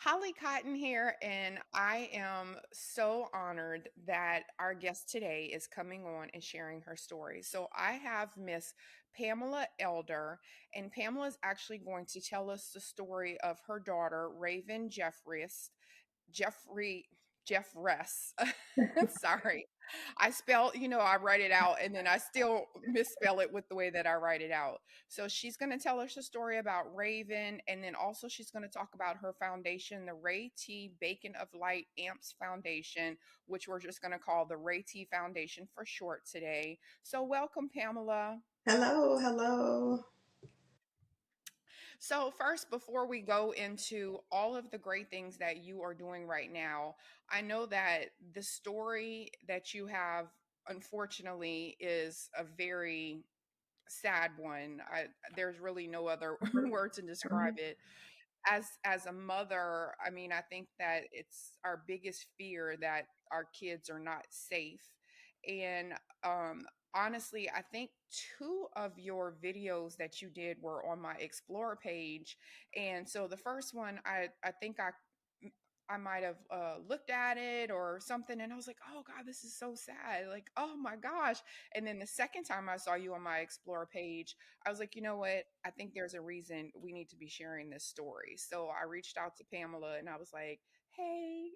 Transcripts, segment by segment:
Holly Cotton here, and I am so honored that our guest today is coming on and sharing her story. So I have Miss Pamela Elder, and Pamela is actually going to tell us the story of her daughter, Raven Jeffrey Jeffress. Sorry. I write it out and then I still misspell it with the way that I write it out. So she's going to tell us a story about Raven, and then also she's going to talk about her foundation, the Ray T. Bacon of Light AMPS Foundation, which we're just going to call the Ray T Foundation for short today. So welcome, Pamela. Hello, hello. So, first, before we go into all of the great things that you are doing right now, I know that the story that you have, unfortunately, is a very sad one. There's really no other word to describe Mhm. it. As a mother, I mean, I think that it's our biggest fear that our kids are not safe. And honestly, I think two of your videos that you did were on my Explore page. And so the first one, I think I might have looked at it or something, and I was like, oh God, this is so sad. Like, oh my gosh. And then the second time I saw you on my Explore page, I was like, you know what? I think there's a reason we need to be sharing this story. So I reached out to Pamela and I was like, hey,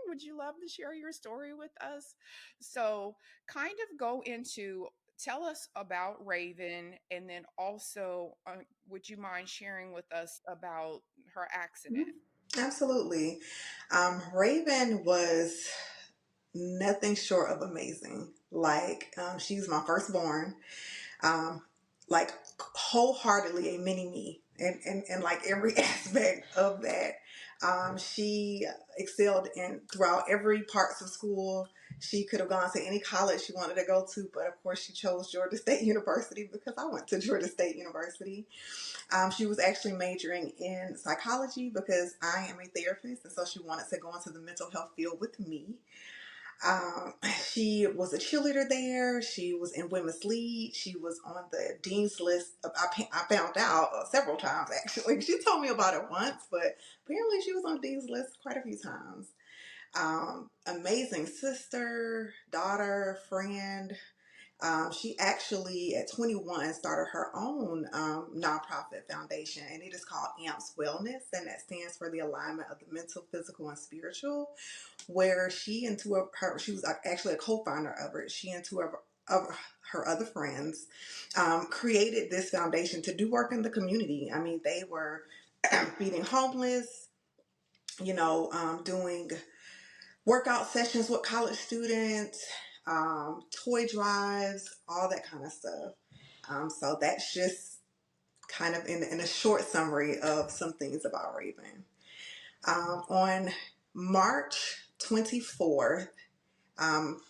would you love to share your story with us? So, kind of go into tell us about Raven, and then also, would you mind sharing with us about her accident? Absolutely. Raven was nothing short of amazing. She's my firstborn. Um, like wholeheartedly a mini me in like every aspect of that. She excelled in throughout every parts of school. She could have gone to any college she wanted to go to, but of course she chose Georgia State University because I went to Georgia State University. She was actually majoring in psychology because I am a therapist, and so she wanted to go into the mental health field with me. Um, she was a cheerleader there. She was in women's league. She was on the dean's list. I found out several times actually. She told me about it once, but apparently she was on dean's list quite a few times. Amazing sister, daughter, friend. She actually, at 21, started her own nonprofit foundation, and it is called AMPS Wellness, and that stands for the alignment of the mental, physical, and spiritual. Where she and two of her, she was actually a co-founder of it. She and two of her other friends created this foundation to do work in the community. I mean, they were feeding homeless, doing workout sessions with college students, toy drives, all that kind of stuff. So that's just kind of in a short summary of some things about Raven. On March 24th, um,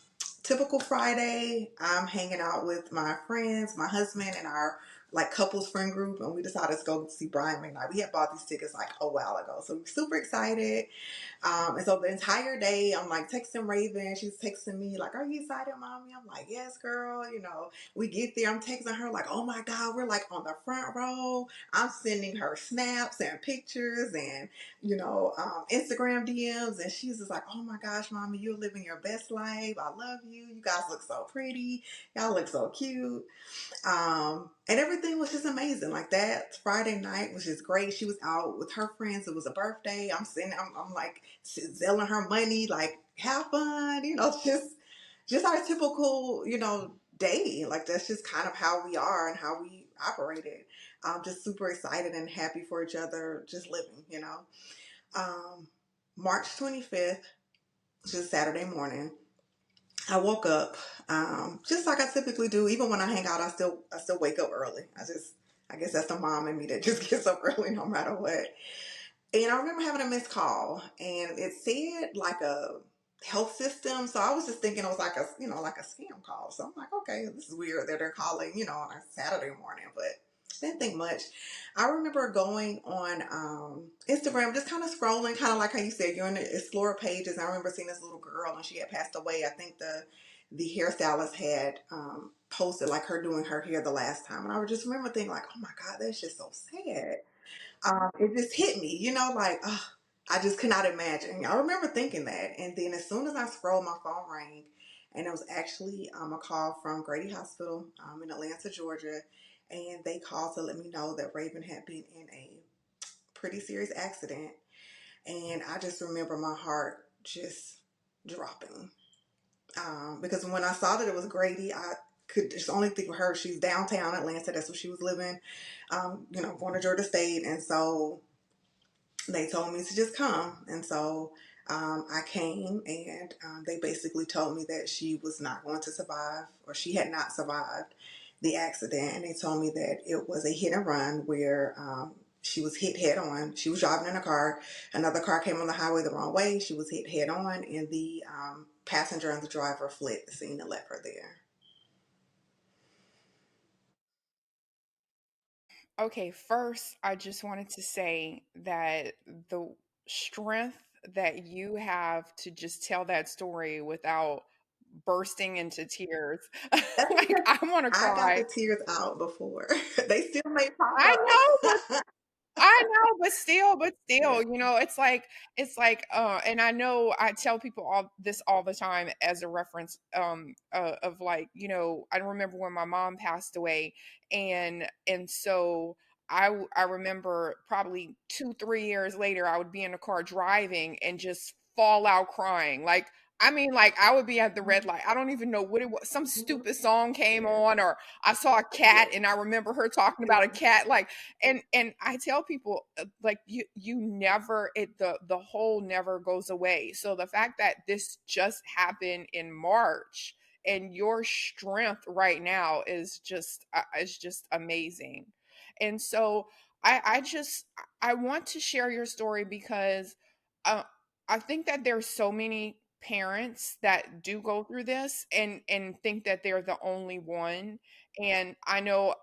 typical Friday, I'm hanging out with my friends, my husband, and our like couples friend group, and we decided to go see Brian McKnight. We had bought these tickets like a while ago, so we're super excited. And so the entire day, I'm like texting Raven. She's texting me, like, are you excited, mommy? I'm like, yes, girl. We get there. I'm texting her, like, oh my God, we're like on the front row. I'm sending her snaps and pictures and, Instagram DMs. And she's just like, oh my gosh, mommy, you're living your best life. I love you. You guys look so pretty. Y'all look so cute. And everything was just amazing. Like that Friday night was just great. She was out with her friends. It was a birthday. I'm like selling her money, like have fun, just our typical, day. Like that's just kind of how we are and how we operated. Just super excited and happy for each other, just living. Um, March 25th, just Saturday morning. I woke up, just like I typically do. Even when I hang out, I still wake up early. I guess that's the mom in me that just gets up early no matter what. And I remember having a missed call, and it said like a health system. So I was just thinking it was like like a scam call. So I'm like, okay, this is weird that they're calling, on a Saturday morning, but didn't think much. I remember going on Instagram, just kind of scrolling, kind of like how you said, you're in the Explore pages. I remember seeing this little girl, and she had passed away. I think the hairstylist had posted like her doing her hair the last time, and I would just remember thinking like, oh my God, that's just so sad. It just hit me, like, oh, I just could not imagine. I remember thinking that. And then as soon as I scrolled, my phone rang. And it was actually a call from Grady Hospital in Atlanta, Georgia. And they called to let me know that Raven had been in a pretty serious accident. And I just remember my heart just dropping. Because when I saw that it was Grady, I could just only think of her. She's downtown Atlanta. That's where she was living, going to Georgia State. And so they told me to just come. And so I came, and they basically told me that she was not going to survive, or she had not survived the accident. And they told me that it was a hit and run where she was hit head on. She was driving in a car. Another car came on the highway the wrong way. She was hit head on, and the passenger and the driver fled the scene and left her there. Okay, first, I just wanted to say that the strength that you have to just tell that story without bursting into tears, That's like because I want to I got the cry. tears out before. They still may pop I know, but up. I know, but Yeah. still, and I know I tell people all the time as a reference, of like, I remember when my mom passed away, and so I remember probably 2, 3 years later, I would be in the car driving and just fall out crying, like. I mean, like I would be at the red light. I don't even know what it was. Some Mhm. stupid song came Yeah. on, or I saw a cat, Yes. and I remember her talking about a Yeah. cat. Like, and I tell people, like, you never, the hole never goes away. So the fact that this just happened in March, and your strength right now is just amazing. And so I just, I want to share your story because uh, I think that there's so many parents that do go through this and think that they're the only one. And I know,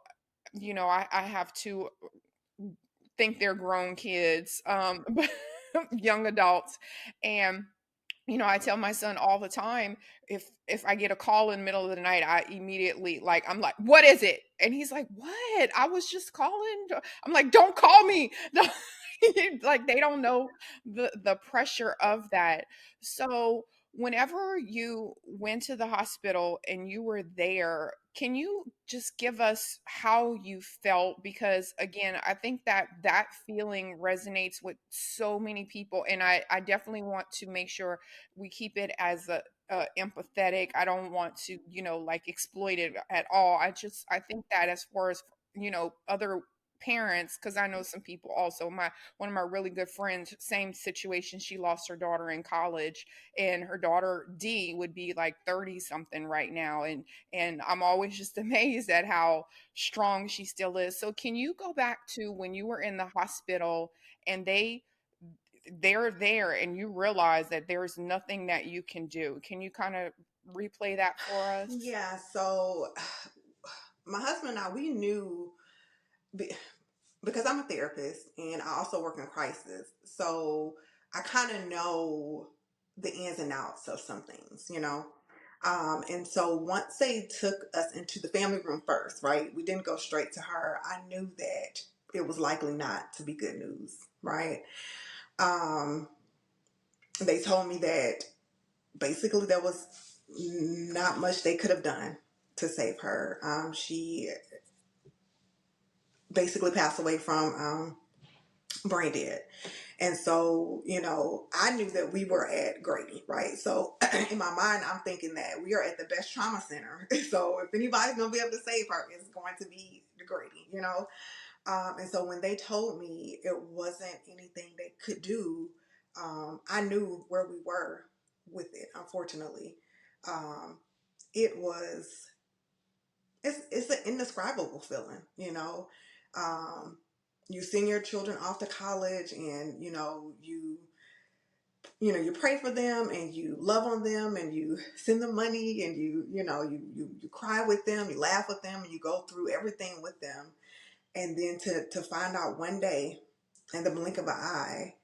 I have to think they're grown kids, young adults. And I tell my son all the time, if I get a call in the middle of the night, I immediately, like, I'm like, "What is it?" And he's like, "What? I was just calling." I'm like, "Don't call me." Like, they don't know the pressure of that. So, whenever you went to the hospital and you were there, can you just give us how you felt? Because again, I think that that feeling resonates with so many people, and I definitely want to make sure we keep it as a empathetic. I don't want to, like, exploit it at all. I think that as far as, other parents, because I know some people also, my one of my really good friends, same situation. She lost her daughter in college, and her daughter D would be like 30 something right now. And I'm always just amazed at how strong she still is. So can you go back to when you were in the hospital and they're there and you realize that there's nothing that you can do? Can you kind of replay that for us? Yeah. So my husband and I, we knew be- because I'm a therapist and I also work in crisis. So I kind of know the ins and outs of some things. And so once they took us into the family room first, right, we didn't go straight to her. I knew that it was likely not to be good news, right? Um, they told me that basically there was not much they could have done to save her. She basically passed away from brain dead. And so, I knew that we were at Grady, right? So in my mind, I'm thinking that we are at the best trauma center. So if anybody's going to be able to save her, it's going to be the Grady. And so when they told me it wasn't anything they could do, I knew where we were with it, unfortunately. Um, it was, it's an indescribable feeling. Um, you send your children off to college, and you pray for them, and you love on them, and you send them money, and you cry with them, you laugh with them, and you go through everything with them. And then to find out one day, in the blink of an eye,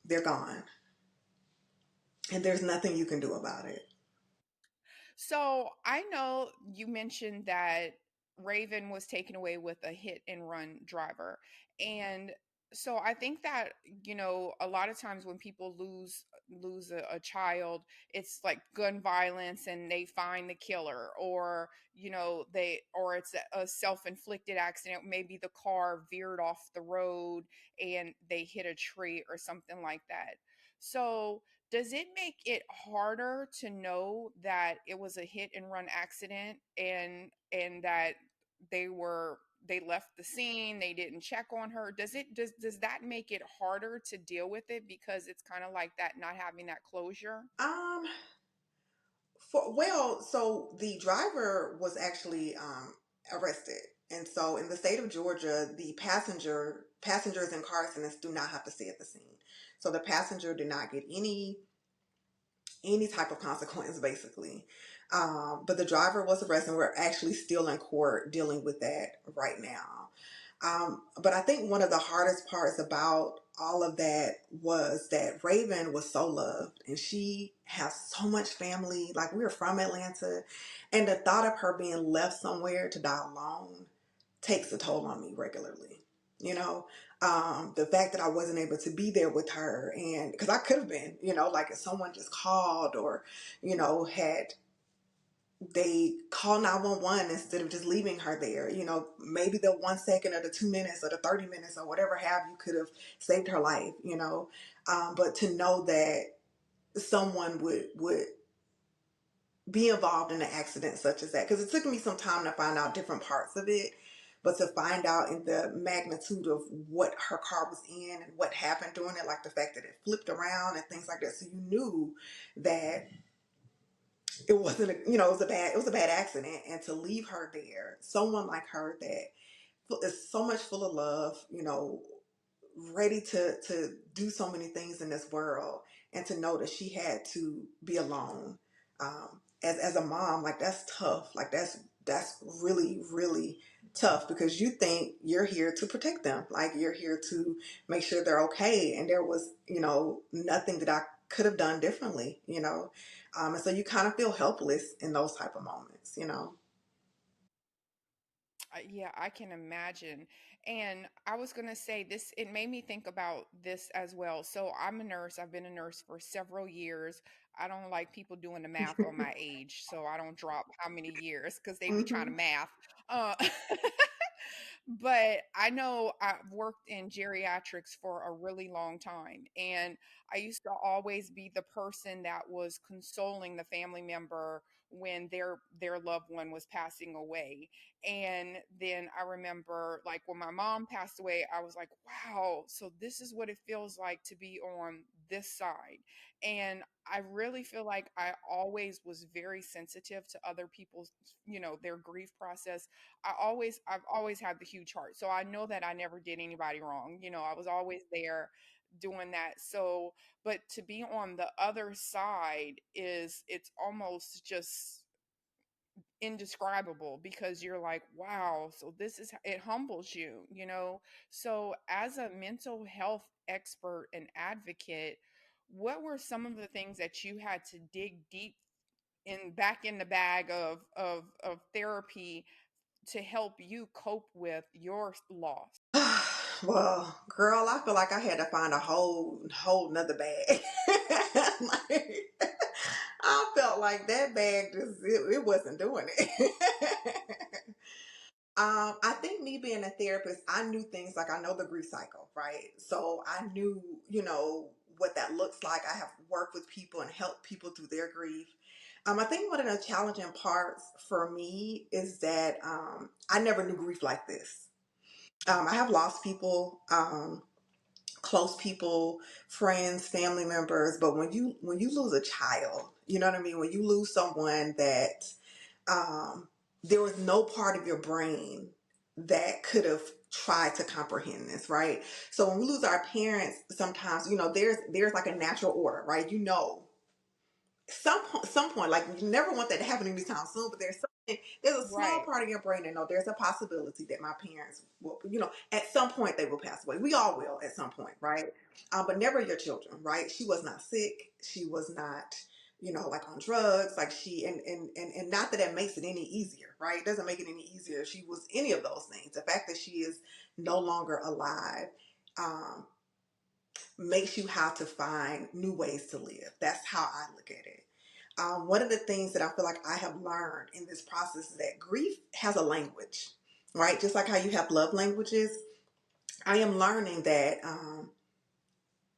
they're gone, and there's nothing you can do about it. So I know you mentioned that Raven was taken away with a hit and run driver. And So I think that, a lot of times when people lose a child, it's like gun violence and they find the killer, or or it's a self-inflicted accident. Maybe the car veered off the road and they hit a tree or something like that. So does it make it harder to know that it was a hit and run accident, and that they were they left the scene, they didn't check on her? Does that make it harder to deal with it, because it's kind of like that, not having that closure? Um, so the driver was actually arrested, and so in the state of Georgia, the passengers in car accidents do not have to stay at the scene. So the passenger did not get any type of consequence, basically. But the driver was arrested, and we're actually still in court dealing with that right now. But I think one of the hardest parts about all of that was that Raven was so loved, and she has so much family. Like, we were from Atlanta, and the thought of her being left somewhere to die alone takes a toll on me regularly. You know, the fact that I wasn't able to be there with her, and because I could have been, like if someone just called, or, had they call 911 instead of just leaving her there. Maybe the 1 second or the 2 minutes or the 30 minutes or whatever have you could have saved her life. But to know that someone would be involved in an accident such as that, because it took me some time to find out different parts of it, but to find out in the magnitude of what her car was in and what happened during it, like the fact that it flipped around and things like that, so you knew that it wasn't it was a bad accident. And to leave her there, someone like her that is so much full of love, ready to do so many things in this world, and to know that she had to be alone, as a mom, like, that's tough. Like, that's really, really tough, because you think you're here to protect them, like you're here to make sure they're okay, and there was nothing that I could have done differently. And so you kind of feel helpless in those type of moments. Yeah, I can imagine. And I was going to say this, it made me think about this as well. So I'm a nurse. I've been a nurse for several years. I don't like people doing the math on my age, so I don't drop how many years because they be trying to Hmm. math. Uh, but I know I've worked in geriatrics for a really long time, and I used to always be the person that was consoling the family member when their loved one was passing away. And then I remember, like, when my mom passed away, I was like, wow, so this is what it feels like to be on this side. And I really feel like I always was very sensitive to other people's, their grief process. I've always had the huge heart. So I know that I never did anybody wrong. I was always there doing that. So, but to be on the other side, it's almost just indescribable, because you're like, wow, so this is, it humbles you. So as a mental health expert and advocate, what were some of the things that you had to dig deep in, back in the bag of therapy, to help you cope with your loss? Well, girl, I feel like I had to find a whole nother bag. Like, I felt like that bag it wasn't doing it. I think me being a therapist, I knew things, like, I know the grief cycle, right? So I knew, what that looks like. I have worked with people and helped people through their grief. I think one of the challenging parts for me is that I never knew grief like this. I have lost people, close people, friends, family members, but when you lose a child, you know what I mean? When you lose someone that um, there was no part of your brain that could have tried to comprehend this, right? So when we lose our parents, sometimes there's like a natural order, right? Some point, like, you never want that to happen anytime soon, but there's a small Right. part of your brain that know there's a possibility that my parents will, at some point they will pass away. We all will at some point, right? But never your children, right? She was not sick. She was not, like, on drugs. Like, she and not that it makes it any easier, right? It doesn't make it any easier if she was any of those things. The fact that she is no longer alive um, makes you have to find new ways to live. That's how I look at it. One of the things that I feel like I have learned in this process is that grief has a language, right? Just like how you have love languages, I am learning that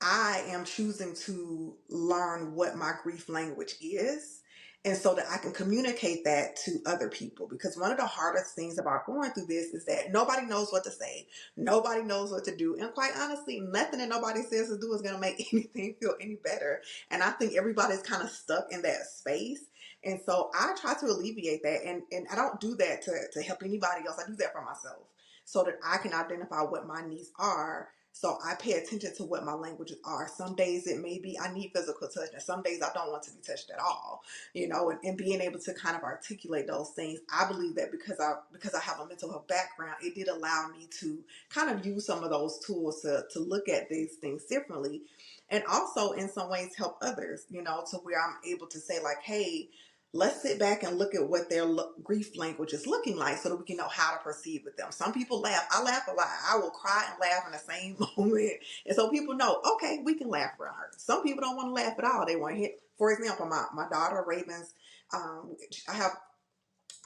I am choosing to learn what my grief language is. And so that I can communicate that to other people. Because one of the hardest things about going through this is that nobody knows what to say. Nobody knows what to do. And quite honestly, nothing that nobody says to do is going to make anything feel any better. And I think everybody's kind of stuck in that space. And so I try to alleviate that. And I don't do that to help anybody else. I do that for myself so that I can identify what my needs are, so I pay attention to what my languages are. Some days it may be I need physical touch, and some days I don't want to be touched at all. And being able to kind of articulate those things. I believe that because I have a mental health background, it did allow me to kind of use some of those tools to look at these things differently. And also in some ways help others, to where I'm able to say like, hey, let's sit back and look at what their grief language is looking like so that we can know how to proceed with them. Some people laugh. I laugh a lot. I will cry and laugh in the same moment. And so people know, okay, we can laugh around her. Some people don't want to laugh at all. They want to hit. For example, my daughter, Ravens, I have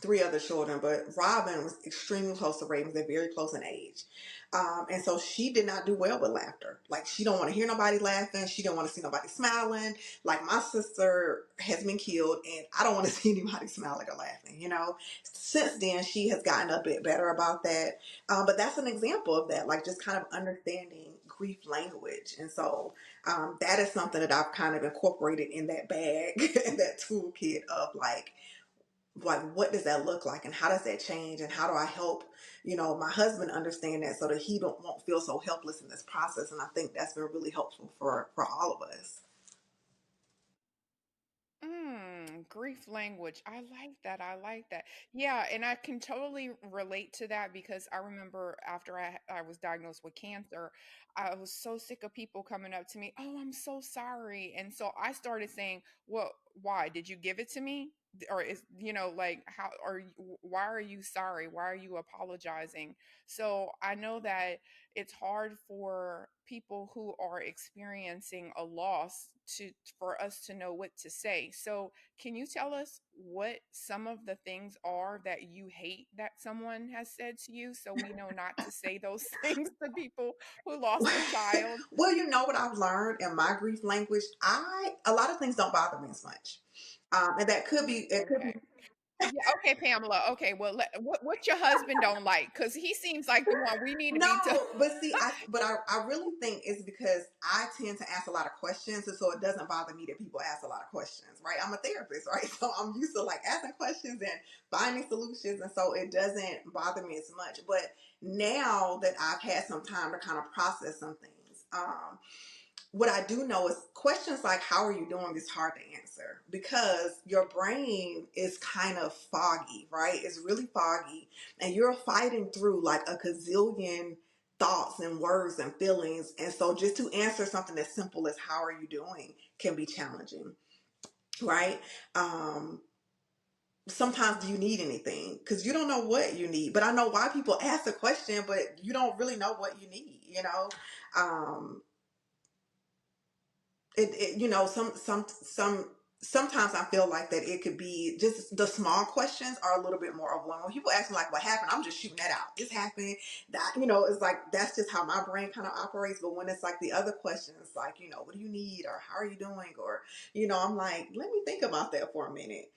three other children, but Robin was extremely close to Ravens. They're very close in age. And so she did not do well with laughter. Like, she don't want to hear nobody laughing. She don't want to see nobody smiling. Like, my sister has been killed, and I don't want to see anybody smiling or laughing. Since then, she has gotten a bit better about that. But that's an example of that, like just kind of understanding grief language. And so that is something that I've kind of incorporated in that bag, in that toolkit of like what does that look like and how does that change and how do I help my husband understand that so that he won't feel so helpless in this process. And I think that's been really helpful for all of us. Grief language. I like that. I like that. Yeah, and I can totally relate to that because I remember after I was diagnosed with cancer, I was so sick of people coming up to me, "Oh, I'm so sorry." And so I started saying, "Well, why? Did you give it to me? Or is, like how are you, why are you sorry? Why are you apologizing?" So I know that it's hard for people who are experiencing a loss to for us to know what to say. So, can you tell us what some of the things are that you hate that someone has said to you so we know not to say those things to people who lost a child? Well, you know what I've learned in my grief language, a lot of things don't bother me as much. And that could be it could be Okay. Yeah, okay, Pamela. Okay, well, what your husband don't like? Because he seems like the one we need to be to. No, but see, I really think it's because I tend to ask a lot of questions, and so it doesn't bother me that people ask a lot of questions, right? I'm a therapist, right? So I'm used to like asking questions and finding solutions, and so it doesn't bother me as much. But now that I've had some time to kind of process some things, what I do know is questions like "How are you doing?" is hard to answer because your brain is kind of foggy, right? It's really foggy, and you're fighting through like a gazillion thoughts and words and feelings. And so, just to answer something as simple as "How are you doing?" can be challenging, right? Um, Sometimes do you need anything? Because you don't know what you need. But I know why people ask the question, but you don't really know what you need. Um, sometimes I feel like that it could be just the small questions are a little bit more overwhelming. When people ask me like what happened, I'm just shooting that out. This happened. That it's like that's just how my brain kind of operates. But when it's like the other questions, like, what do you need or how are you doing? Or, I'm like, let me think about that for a minute.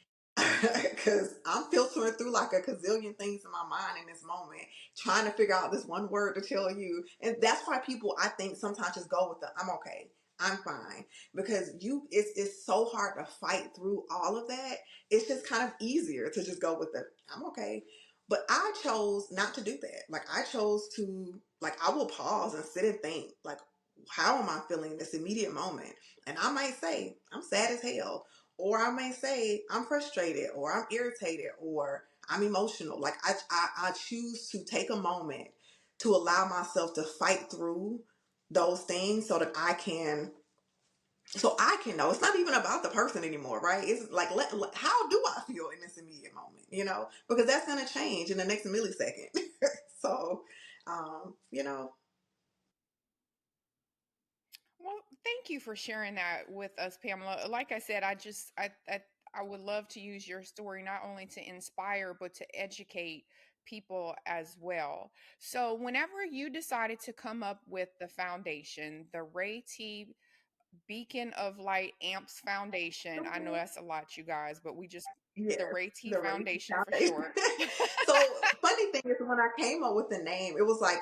Because I'm filtering through like a gazillion things in my mind in this moment, trying to figure out this one word to tell you. And that's why people, I think, sometimes just go with the "I'm okay, I'm fine," because it's so hard to fight through all of that. It's just kind of easier to just go with the "I'm okay." But I chose not to do that. Like, I chose to, like, I will pause and sit and think, like, how am I feeling in this immediate moment? And I might say I'm sad as hell, or I may say I'm frustrated, or I'm irritated, or I'm emotional. Like, I choose to take a moment to allow myself to fight through those things so I can know. It's not even about the person anymore, right? It's like, how do I feel in this immediate moment? Because that's going to change in the next millisecond. So, you know, Well, thank you for sharing that with us, Pamela. Like I said, I would love to use your story not only to inspire but to educate people as well. So, whenever you decided to come up with the foundation, the Ray T Beacon of Light Amps Foundation, I know that's a lot, you guys, but we just the Yes, Ray T the Racy Foundation for Foundation. short. So funny thing is when I came up with the name, it was like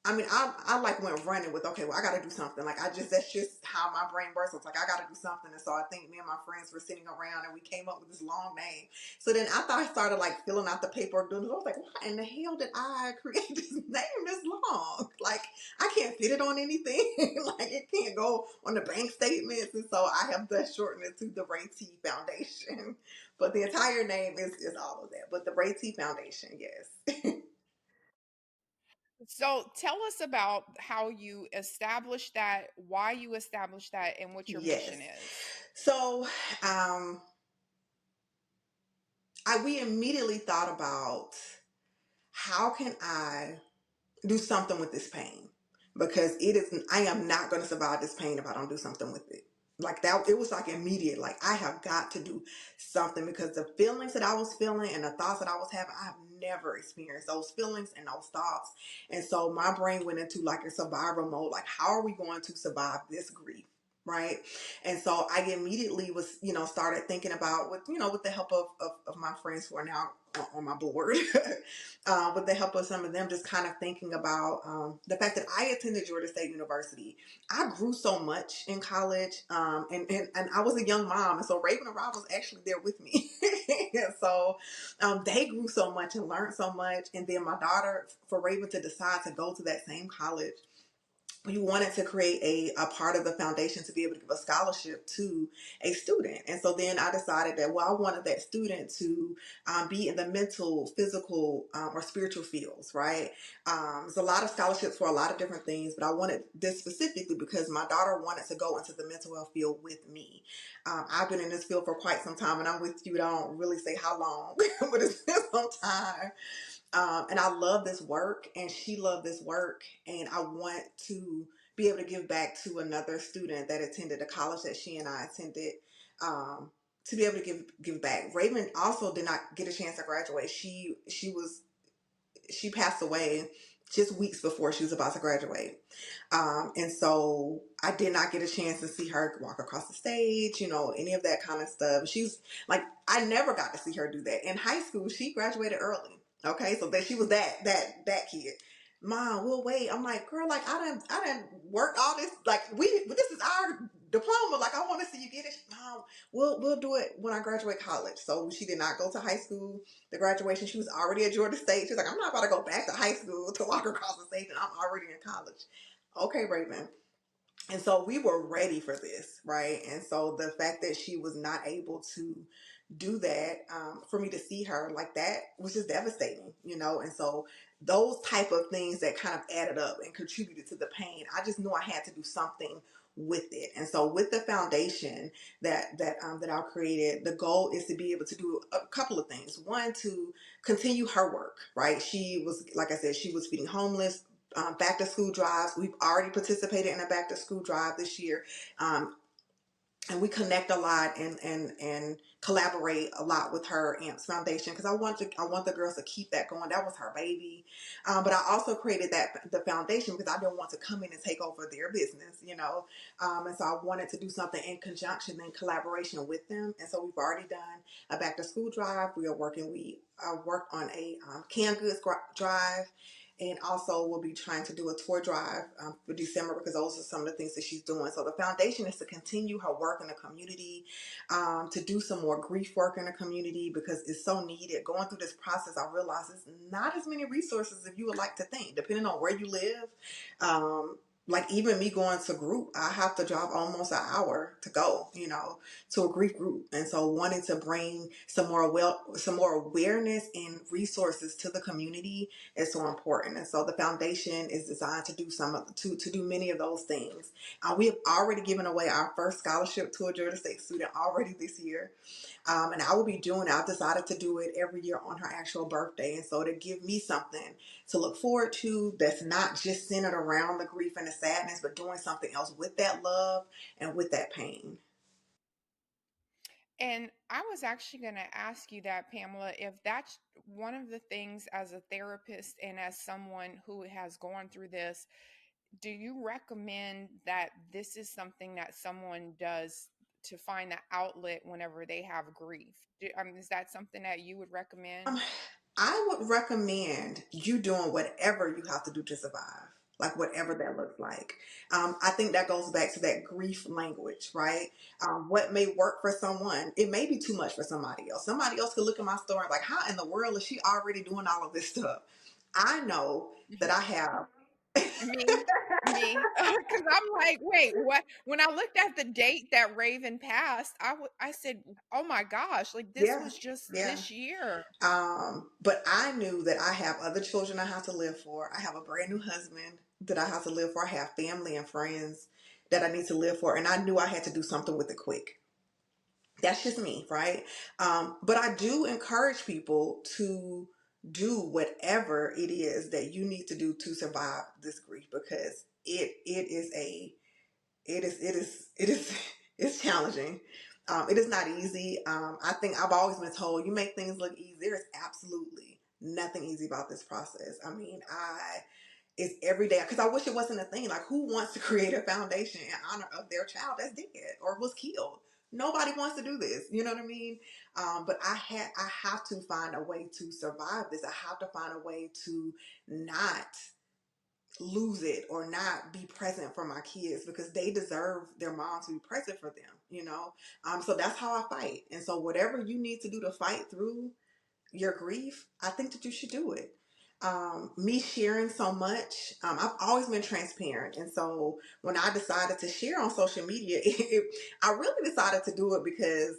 I mean I like went running with okay, well I gotta do something. Like I just that's just how my brain works. It's like I gotta do something. And so I think me and my friends were sitting around and we came up with this long name. So then after I started like filling out the paperwork doing this, I was like, why in the hell did I create this name this long? Like I can't fit it on anything. Like it can't go on the bank statements. And so I have thus shortened it to the Ray T Foundation. But the entire name is all of that. But the Ray T Foundation, yes. So, tell us about how you established that, why you established that, and what your Yes. mission is. So we immediately thought about how can I do something with this pain, because I am not going to survive this pain if I don't do something with it. Like that, it was like immediate. Like I have got to do something, because the feelings that I was feeling and the thoughts that I was having, I have never experienced those feelings and those thoughts. And so my brain went into like a survival mode. Like, how are we going to survive this grief? Right. And so I immediately was, started thinking about with the help of my friends who are now on my board, with the help of some of them, just kind of thinking about the fact that I attended Georgia State University. I grew so much in college, and I was a young mom, and so Raven and Rob was actually there with me. And so they grew so much and learned so much. And then my daughter, for Raven to decide to go to that same college, we wanted to create a part of the foundation to be able to give a scholarship to a student. And so then I decided that, well, I wanted that student to be in the mental, physical, or spiritual fields, right? There's a lot of scholarships for a lot of different things, but I wanted this specifically because my daughter wanted to go into the mental health field with me. I've been in this field for quite some time, and I'm with you. I don't really say how long, but it's been some time. And I love this work, and she loved this work, and I want to be able to give back to another student that attended a college that she and I attended, to be able to give back. Raven also did not get a chance to graduate. She passed away just weeks before she was about to graduate. And so I did not get a chance to see her walk across the stage, any of that kind of stuff. She's like, I never got to see her do that. In high school, she graduated early. Okay. So that she was that kid. Mom, we'll wait. I'm like, girl, like I didn't work all this. Like this is our diploma. Like I want to see you get it. Mom, we'll do it when I graduate college. So she did not go to high school. The graduation, she was already at Georgia State. She's like, I'm not about to go back to high school to walk across the stage, and I'm already in college. Okay, Raven. And so we were ready for this, right? And so the fact that she was not able to do that, for me to see her like that was just devastating. And so those type of things that kind of added up and contributed to the pain, I just knew I had to do something with it. And so with the foundation that I created, the goal is to be able to do a couple of things. One, to continue her work, right? She was, like I said, she was feeding homeless, back to school drives. We've already participated in a back to school drive this year. And we connect a lot and collaborate a lot with her AMPS Foundation, because I want the girls to keep that going. That was her baby. But I also created the foundation because I didn't want to come in and take over their business. And so I wanted to do something in conjunction and collaboration with them. And so we've already done a back to school drive. We worked on a canned goods drive. And also we'll be trying to do a tour drive for December, because those are some of the things that she's doing. So the foundation is to continue her work in the community, to do some more grief work in the community, because it's so needed. Going through this process, I realize it's not as many resources as you would like to think, depending on where you live. Like even me going to group, I have to drive almost an hour to go, to a grief group. And so wanting to bring some more awareness and resources to the community is so important. And so the foundation is designed to do to do many of those things. We have already given away our first scholarship to a Georgia State student already this year. And I will be doing it. I've decided to do it every year on her actual birthday. And so to give me something to look forward to that's not just centered around the grief and the sadness, but doing something else with that love and with that pain. And I was actually going to ask you that, Pamela, if that's one of the things as a therapist and as someone who has gone through this, do you recommend that this is something that someone does to find the outlet whenever they have grief? Is that something that you would recommend? Um, I would recommend you doing whatever you have to do to survive, like whatever that looks like. I think that goes back to that grief language, right? What may work for someone, it may be too much for somebody else. Somebody else could look at my story like, how in the world is she already doing all of this stuff? I know that I have. Me, me, because I'm like, wait, what? When I looked at the date that Raven passed, I said, oh my gosh, like this Yeah, was just yeah. this year. But I knew that I have other children I have to live for. I have a brand new husband that I have to live for. I have family and friends that I need to live for. And I knew I had to do something with it quick. That's just me, right? But I do encourage people to do whatever it is that you need to do to survive this grief, because it is a it is it's challenging. It is not easy. I think I've always been told you make things look easy. There is absolutely nothing easy about this process. I mean, it's every day, because I wish it wasn't a thing. Like, who wants to create a foundation in honor of their child that's dead or was killed? Nobody wants to do this. You know what I mean? But I have to find a way to survive this. I have to find a way to not lose it or not be present for my kids, because they deserve their mom to be present for them, you know? So that's how I fight. And so whatever you need to do to fight through your grief, I think that you should do it. Me sharing so much, I've always been transparent. And so when I decided to share on social media, I really decided to do it because,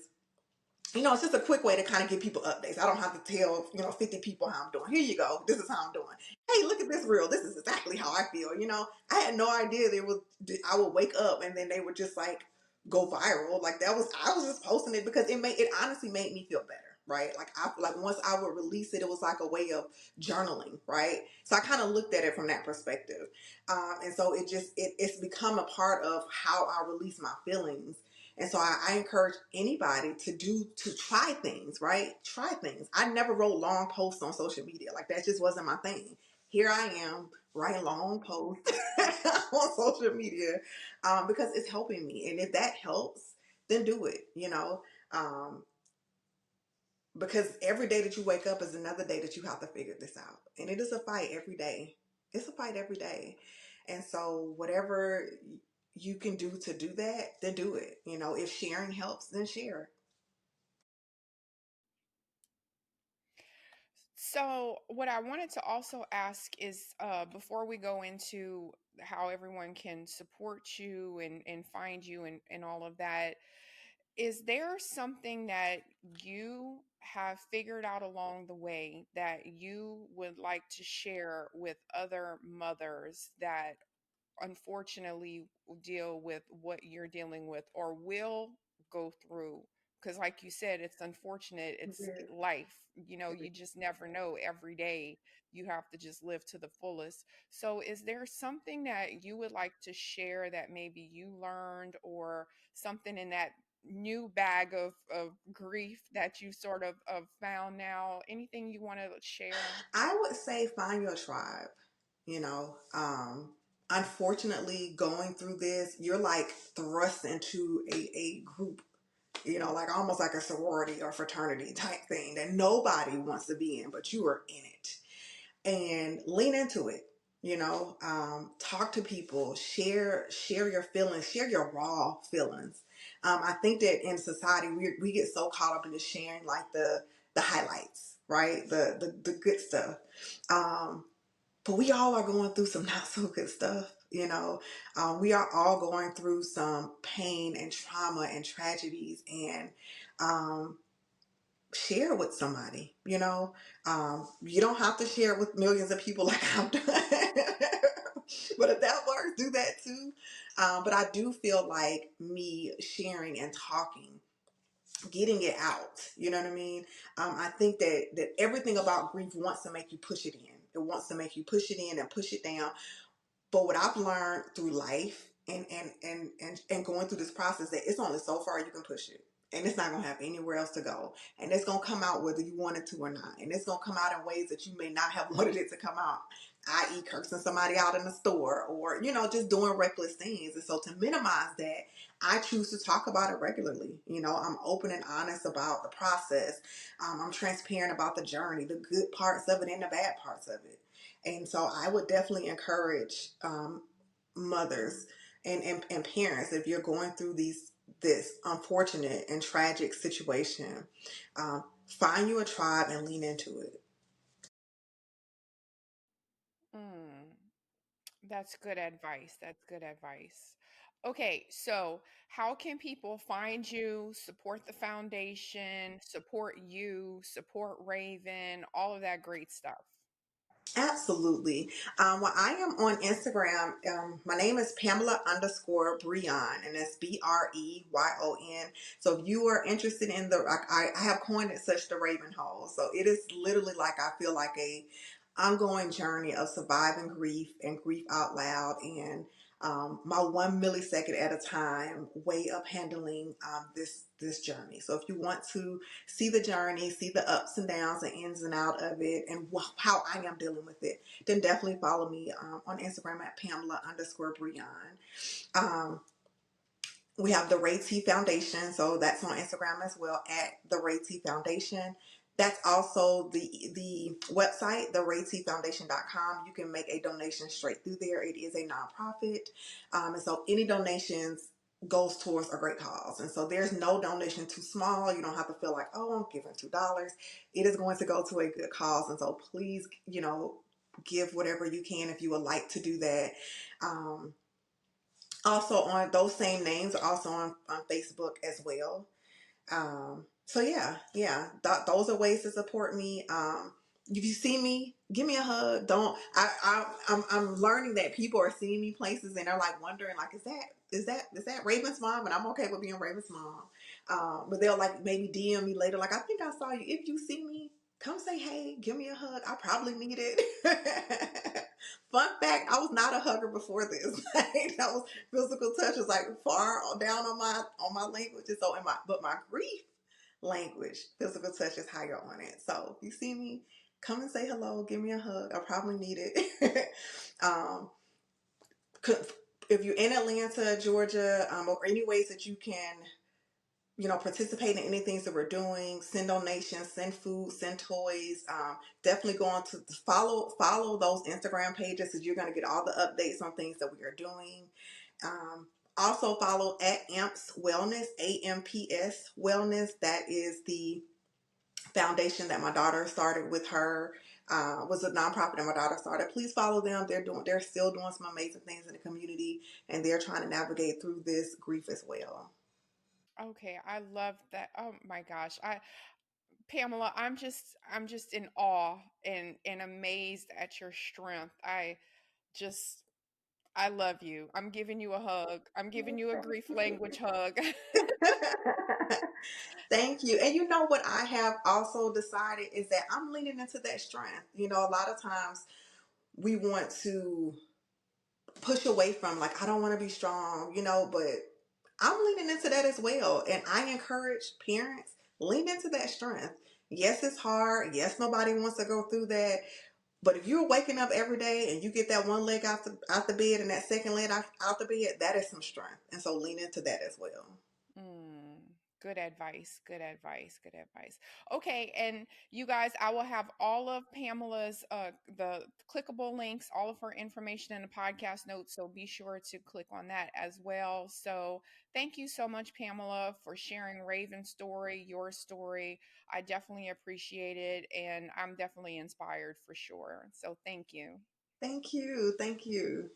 it's just a quick way to kind of give people updates. I don't have to tell, 50 people how I'm doing. Here you go. This is how I'm doing. Hey, look at this reel. This is exactly how I feel. I had no idea I would wake up and then they would just like go viral. Like I was just posting it because it honestly made me feel better. Right. Like once I would release it, it was like a way of journaling. Right. So I kind of looked at it from that perspective. And so it's become a part of how I release my feelings. And so I encourage anybody to try things, right? Try things. I never wrote long posts on social media. Like, that just wasn't my thing. Here I am writing long posts on social media, because it's helping me. And if that helps, then do it. Um, because every day that you wake up is another day that you have to figure this out. And it is a fight every day. It's a fight every day. And so whatever you can do to do that, then do it. If sharing helps, then share. So, what I wanted to also ask is, before we go into how everyone can support you and find you and all of that, is there something that you have figured out along the way that you would like to share with other mothers that unfortunately deal with what you're dealing with or will go through? Because like you said, it's unfortunate, it's Yes. life, you just never know. Every day you have to just live to the fullest. So is there something that you would like to share that maybe you learned, or something in that new bag of grief that you sort of found now? Anything you want to share? I would say find your tribe. You know, unfortunately, going through this, you're like thrust into a group, like almost like a sorority or fraternity type thing that nobody wants to be in, but you are in it. And lean into it. Talk to people, share your feelings, share your raw feelings. I think that in society we get so caught up in just sharing like the highlights, right? The good stuff. But we all are going through some not so good stuff. We are all going through some pain and trauma and tragedies, and um, share with somebody. You don't have to share it with millions of people like I've done. But if that works, do that too. But I do feel like me sharing and talking getting it out. You know what I mean? I think that everything about grief wants to make you push it in. It wants to make you push it in and push it down. But what I've learned through life and going through this process, that it's only so far you can push it. And it's not gonna have anywhere else to go. And it's gonna come out whether you want it to or not. And it's gonna come out in ways that you may not have wanted it to come out, i.e., cursing somebody out in the store, or just doing reckless things. And so to minimize that, I choose to talk about it regularly. I'm open and honest about the process. I'm transparent about the journey, the good parts of it and the bad parts of it. And so I would definitely encourage mothers and parents, if you're going through this unfortunate and tragic situation, find you a tribe and lean into it. Mm, that's good advice. That's good advice. Okay, so how can people find you, support the foundation, support you, support Raven, all of that great stuff? Absolutely. Well, I am on Instagram. My name is Pamela underscore Breyon, and that's Breyon. So if you are interested in I have coined it such the Raven Hole. So it is literally like, I feel like a ongoing journey of surviving grief and grief out loud, and my 1 millisecond at a time way of handling this journey. So if you want to see the journey, see the ups and downs and ins and out of it, and how I am dealing with it, then definitely follow me on Instagram at Pamela underscore Breon. Um, we have the Ray T Foundation, so that's on Instagram as well at the Ray T Foundation. That's also the website, theraytfoundation.com. You can make a donation straight through there. It is a nonprofit, and so any donations goes towards a great cause. And so there's no donation too small. You don't have to feel like, oh, I'm giving $2. It is going to go to a good cause, and so please, give whatever you can if you would like to do that. Um, Also on those same names are also on Facebook as well. So yeah, those are ways to support me. If you see me, give me a hug. Don't I'm learning that people are seeing me places and they're like wondering like, is that Raven's mom? And I'm okay with being Raven's mom. But they'll like maybe DM me later like, I think I saw you. If you see me, come say hey, give me a hug. I probably need it. Fun fact, I was not a hugger before this. Like, that was physical touch was like far down on my languages. So my grief language, physical touch is higher on it. So if you see me, come and say hello, give me a hug. I probably need it. um, if you're in Atlanta, Georgia, or any ways that you can, participate in any things that we're doing, send donations, send food, send toys. Definitely go on to follow those Instagram pages, because you're going to get all the updates on things that we are doing. Um, Also follow at AMPS Wellness, AMPS Wellness. That is the foundation that my daughter started with her. Was a nonprofit that my daughter started. Please follow them. They're still doing some amazing things in the community, and they're trying to navigate through this grief as well. Okay, I love that. Oh my gosh. Pamela, I'm just in awe and amazed at your strength. Just I love you. I'm giving you a hug. I'm giving you a grief language hug. Thank you. And you know what I have also decided is that I'm leaning into that strength. A lot of times we want to push away from, like, I don't want to be strong, but I'm leaning into that as well. And I encourage parents, lean into that strength. Yes, it's hard. Yes, nobody wants to go through that. But if you're waking up every day and you get that one leg out the bed and that second leg out the bed, that is some strength. And so lean into that as well. Mm, good advice. Good advice. Good advice. Okay, and you guys, I will have all of Pamela's the clickable links, all of her information in the podcast notes, so be sure to click on that as well. So, thank you so much, Pamela, for sharing Raven's story, your story. I definitely appreciate it, and I'm definitely inspired for sure. So, thank you. Thank you. Thank you.